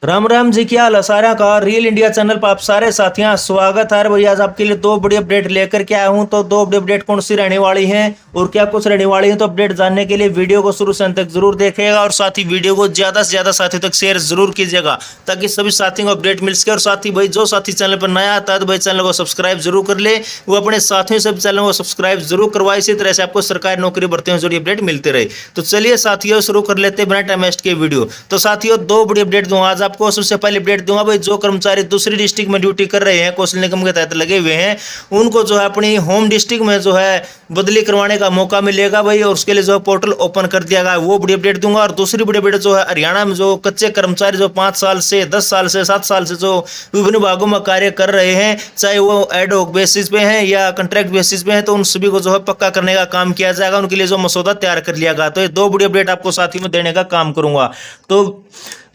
राम राम जी, क्या हाल है सारा का। रियल इंडिया चैनल पर आप सारे साथियों स्वागत है भैया। आज आपके लिए दो बड़ी अपडेट लेकर के आया हूं। तो दो बड़ी अपडेट कौन सी रहने वाली हैं और क्या कुछ रहने वाली हैं, तो अपडेट जानने के लिए वीडियो को शुरू से अंत तक जरूर देखिएगा और साथ ही वीडियो को ज्यादा से ज्यादा साथियों तक शेयर जरूर कीजिएगा ताकि सभी साथियों को अपडेट मिल सके। और साथ ही भाई जो साथी चैनल पर नया आता है तो भाई चैनल को सब्सक्राइब जरूर कर ले, वो अपने साथियों से चैनल को सब्सक्राइब जरूर करवाए। इसी तरह से आपको सरकारी नौकरी भर्तियों से जुड़ी अपडेट मिलते रहे। तो चलिए साथियों शुरू कर लेते हैं बिना टाइम वेस्ट के वीडियो। तो साथियों दो बड़ी अपडेट दूंगा आज आपको। सबसे पहले अपडेट दूंगा भाई, जो कर्मचारी दूसरी डिस्ट्रिक्ट में ड्यूटी कर रहे हैं, कौशल निगम के तहत लगे हुए हैं, उनको जो है अपनी होम डिस्ट्रिक्ट में जो है बदली करवाने का मौका मिलेगा भाई। और उसके लिए जो पोर्टल ओपन कर दिया गया, वो बड़ी अपडेट दूंगा। और दूसरी बड़ी अपडेट जो है, हरियाणा में जो कच्चे कर्मचारी जो 5 साल से 10 साल से 7 साल से जो विभिन्न विभागों में कार्य कर रहे हैं, चाहे वो एडहॉक बेसिस पे हैं या कॉन्ट्रैक्ट बेसिस पे हैं, तो उन सभी को जो है पक्का करने का काम किया जाएगा। उनके लिए जो मसौदा तैयार कर लिया गया। तो ये दो बड़ी अपडेट आपको साथ ही में देने का काम करूंगा। तो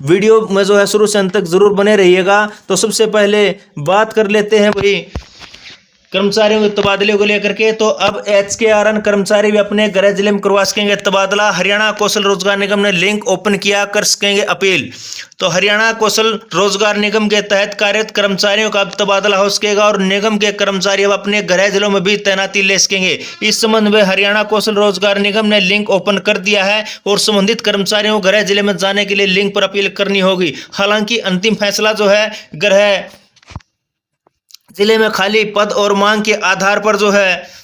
वीडियो में जो है शुरू से अंत तक जरूर बने रहिएगा। तो सबसे पहले बात कर लेते हैं भाई कर्मचारियों के तबादले को लेकर के। तो अब HKRN कर्मचारी भी अपने गृह जिले में करवा सकेंगे तबादला। हरियाणा कौशल रोजगार निगम ने लिंक ओपन किया, कर सकेंगे अपील। तो हरियाणा कौशल रोजगार निगम के तहत कार्यरत कर्मचारियों का अब तबादला हो सकेगा और निगम के कर्मचारी अब अपने गृह जिलों में भी तैनाती ले सकेंगे। इस संबंध में हरियाणा कौशल रोजगार निगम ने लिंक ओपन कर दिया है और संबंधित कर्मचारियों को गृह जिले में जाने के लिए लिंक पर अपील करनी होगी। हालांकि अंतिम फैसला जो है गृह जिले में खाली पद और मांग के आधार पर जो है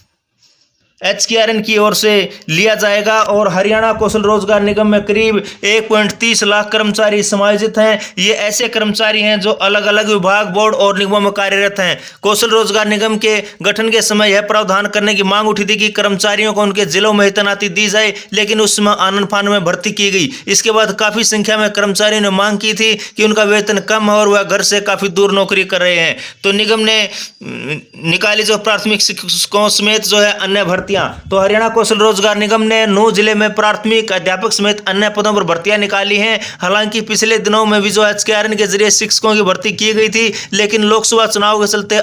HKRN की ओर से लिया जाएगा। और हरियाणा कौशल रोजगार निगम में करीब 1.30 लाख कर्मचारी समायोजित हैं। ये ऐसे कर्मचारी हैं जो अलग अलग विभाग, बोर्ड और निगमों में कार्यरत हैं। कौशल रोजगार निगम के गठन के समय यह प्रावधान करने की मांग उठी थी कि कर्मचारियों को उनके जिलों में ही तैनाती दी जाए, लेकिन उस समय आनन फान में भर्ती की गई। इसके बाद काफी संख्या में कर्मचारियों ने मांग की थी कि उनका वेतन कम है और वह घर से काफी दूर नौकरी कर रहे हैं। तो निगम ने निकाली जो प्राथमिक शिक्षकों समेत जो है अन्य भर्तियां। तो हरियाणा कौशल रोजगार निगम ने 9 जिले में प्राथमिक अध्यापक समेत अन्य पदों पर भर्तियां निकाली हैं। हालांकि पिछले दिनों में भी जो HKRN के जरिए शिक्षकों की भर्ती की गई थी, लेकिन लोकसभा चुनाव के चलते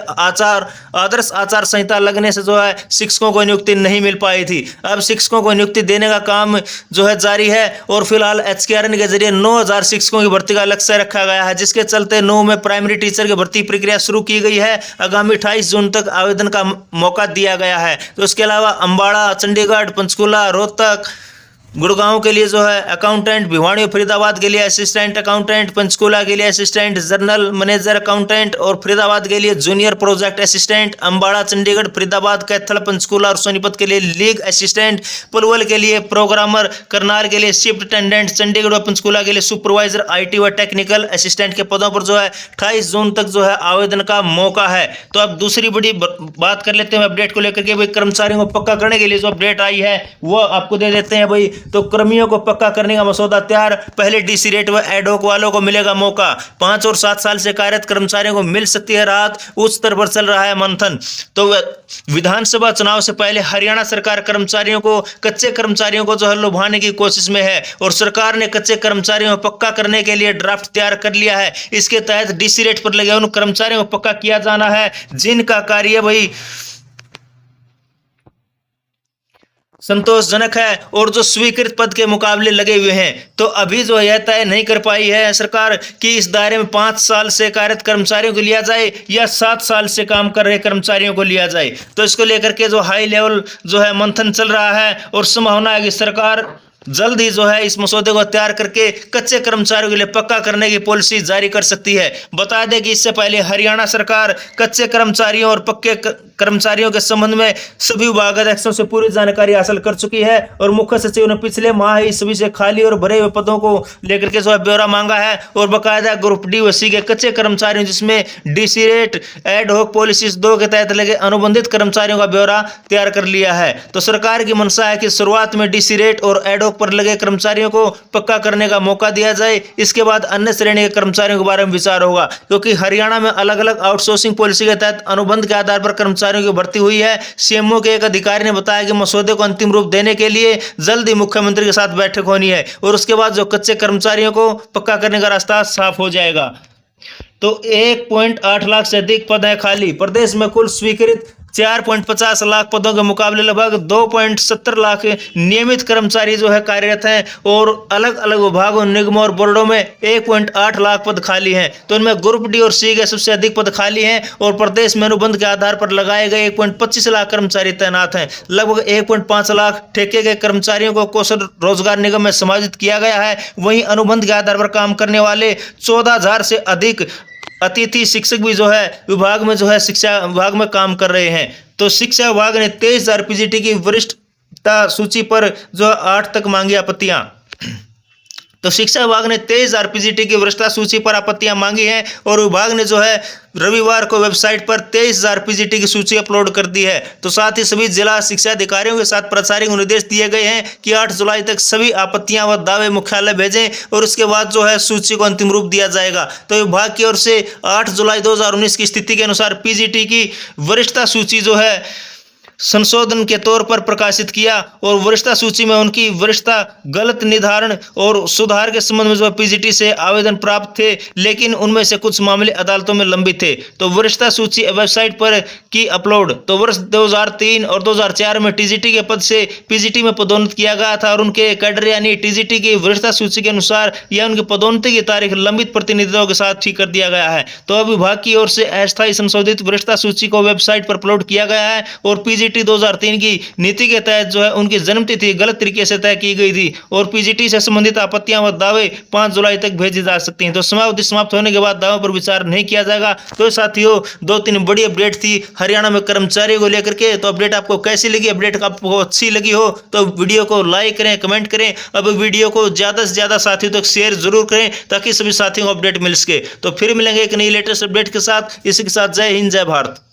आदर्श आचार संहिता लगने से जो है शिक्षकों को नियुक्ति नहीं मिल पाई थी। अब शिक्षकों को नियुक्ति देने का काम जो है जारी है और फिलहाल HKRN के जरिए 9000 शिक्षकों की भर्ती का लक्ष्य रखा गया है, जिसके चलते 9 में प्राइमरी टीचर की भर्ती प्रक्रिया शुरू की गई है। आगामी 28 जून तक आवेदन का मौका दिया गया है। तो इसके अलावा अंबाला, चंडीगढ़, पंचकुला, रोहतक, गुड़गांव के लिए जो है अकाउंटेंट, भिवानी फरीदाबाद के लिए असिस्टेंट अकाउंटेंट, पंचकुला के लिए असिस्टेंट जनरल मैनेजर अकाउंटेंट और फरीदाबाद के लिए junior project assistant, Ambala, Chandigarh, Faridabad, Kaithal, Panchkula और सोनीपत के लिए लीग असिस्टेंट, पलवल के लिए प्रोग्रामर, करनाल के लिए शिफ्ट अटेंडेंट, चंडीगढ़ और पंचकुला के लिए सुपरवाइजर IT व टेक्निकल असिस्टेंट के पदों पर जो है 28 जून तक जो है आवेदन का मौका है। तो अब दूसरी बड़ी बात कर लेते हैं अपडेट को लेकर के। भाई कर्मचारियों को पक्का करने के लिए जो अपडेट आई है वो आपको दे देते हैं भाई। तो कर्मियों को पक्का करने का मसौदा तैयार। पहले DC रेट व एडहॉक वालों को मिलेगा मौका। 5 और 7 साल से कार्यरत कर्मचारियों को मिल सकती है राहत। उच्च स्तर पर चल रहा है मंथन। तो विधानसभा चुनाव से पहले हरियाणा सरकार कर्मचारियों को, कच्चे कर्मचारियों को जो है लुभाने की कोशिश में है और सरकार ने कच्चे कर्मचारियों को पक्का करने के लिए ड्राफ्ट तैयार कर लिया है। इसके तहत DC रेट पर लगे उन कर्मचारियों को पक्का किया जाना है जिनका कार्य भाई संतोषजनक है और जो स्वीकृत पद के मुकाबले लगे हुए हैं। तो अभी जो यह तय नहीं कर पाई है सरकार कि इस दायरे में 5 साल से कार्यरत कर्मचारियों को लिया जाए या 7 साल से काम कर रहे कर्मचारियों को लिया जाए। तो इसको लेकर के जो हाई लेवल जो है मंथन चल रहा है और संभावना है कि सरकार जल्द ही जो है इस मसौदे को तैयार करके कच्चे कर्मचारियों के लिए पक्का करने की पॉलिसी जारी कर सकती है। बता दें कि इससे पहले हरियाणा सरकार कच्चे कर्मचारियों और पक्के कर्मचारियों के संबंध में सभी विभागाध्यक्षों से पूरी जानकारी हासिल कर चुकी है और मुख्य सचिव ने पिछले माह ही सभी से खाली और भरे हुए पदों को लेकर के जो है ब्यौरा मांगा है और बकायदा ग्रुप D व C के कच्चे कर्मचारियों जिसमें DC रेट एडहॉक पॉलिसीज 2 के तहत लगे अनुबंधित कर्मचारियों का ब्यौरा तैयार कर लिया है। तो सरकार की मंशा है कि शुरुआत में DC रेट और एडहॉक पर लगे कर्मचारियों को पक्का करने का मौका दिया जाए। इसके बाद अन्य श्रेणी के कर्मचारियों के बारे में विचार होगा, क्योंकि हरियाणा में अलग अलग आउटसोर्सिंग पॉलिसी के तहत अनुबंध के आधार पर कर्मचारियों की भर्ती हुई है। CMO के एक अधिकारी ने बताया कि मसौदे को अंतिम रूप देने के लिए जल्द ही मुख्यमंत्री के साथ बैठक होनी है और उसके बाद जो कच्चे कर्मचारियों को पक्का करने का रास्ता साफ हो जाएगा। तो 1.8 लाख से अधिक पद है खाली। प्रदेश में कुल स्वीकृत 4.50 लाख पदों के मुकाबले लगभग 2.70 लाख नियमित कर्मचारी जो है कार्यरत हैं और अलग अलग विभागों, निगमों और बोर्डों में 1.8 लाख पद खाली हैं। तो इनमें ग्रुप डी और सी के सबसे अधिक पद खाली हैं और प्रदेश में अनुबंध के आधार पर लगाए गए 1.25 लाख कर्मचारी तैनात हैं। लगभग 1.5 लाख ठेके के कर्मचारियों को कौशल रोजगार निगम में समायोजित किया गया है। वहीं अनुबंध के आधार पर काम करने वाले 14,000 से अधिक अतिथि शिक्षक भी जो है विभाग में जो है शिक्षा विभाग में काम कर रहे हैं। तो शिक्षा विभाग ने 23,000 पीजीटी की वरिष्ठता सूची पर जो 8 तक मांगी आपत्तियां। तो शिक्षा विभाग ने 23,000 पीजीटी की वरिष्ठता सूची पर आपत्तियां मांगी हैं और विभाग ने जो है रविवार को वेबसाइट पर 23,000 पीजीटी की सूची अपलोड कर दी है। तो साथ ही सभी जिला शिक्षा अधिकारियों के साथ प्राचार्य को निर्देश दिए गए हैं कि 8 जुलाई तक सभी आपत्तियां व दावे मुख्यालय भेजें और उसके बाद जो है सूची को अंतिम रूप दिया जाएगा। तो विभाग की ओर से 8 जुलाई 2019 की स्थिति के अनुसार पीजीटी की वरिष्ठता सूची जो है संशोधन के तौर पर प्रकाशित किया और वरिष्ठता सूची में उनकी वरिष्ठता गलत निर्धारण और सुधार के संबंध में जो पीजीटी से आवेदन प्राप्त थे, लेकिन उनमें से कुछ मामले अदालतों में लंबित थे। तो वरिष्ठता सूची वेबसाइट पर की अपलोड। तो वर्ष 2003 और 2004 में टीजीटी के पद से पीजीटी में पदोन्नत किया गया था और उनके कैडर यानी टीजीटी की वरिष्ठता सूची के अनुसार या उनकी पदोन्नति की तारीख लंबित प्रतिनिधित्व के साथ ठीक कर दिया गया है। तो अब विभाग की ओर से अस्थायी संशोधित वरिष्ठता सूची को वेबसाइट पर अपलोड किया गया है और पीजीटी 2003 की नीति के तहत जो है उनकी जन्मतिथि गलत तरीके से तय की गई थी और पीजीटी से संबंधित आपत्तियां व दावे 5 जुलाई तक भेजी जा सकती हैं। तो समयावधि समाप्त होने के बाद दावों पर विचार नहीं किया जाएगा। तो साथियों 2-3 बड़ी अपडेट थी हरियाणा में कर्मचारियों को लेकर के। तो अपडेट आपको कैसी लगी? अपडेट आपको अच्छी लगी हो तो वीडियो को लाइक करें, कमेंट करें। अब वीडियो को ज्यादा से ज्यादा साथियों तक शेयर जरूर करें ताकि सभी साथियों को अपडेट मिल सके। तो फिर मिलेंगे एक नई लेटेस्ट अपडेट के साथ। इसी के साथ जय हिंद, जय भारत।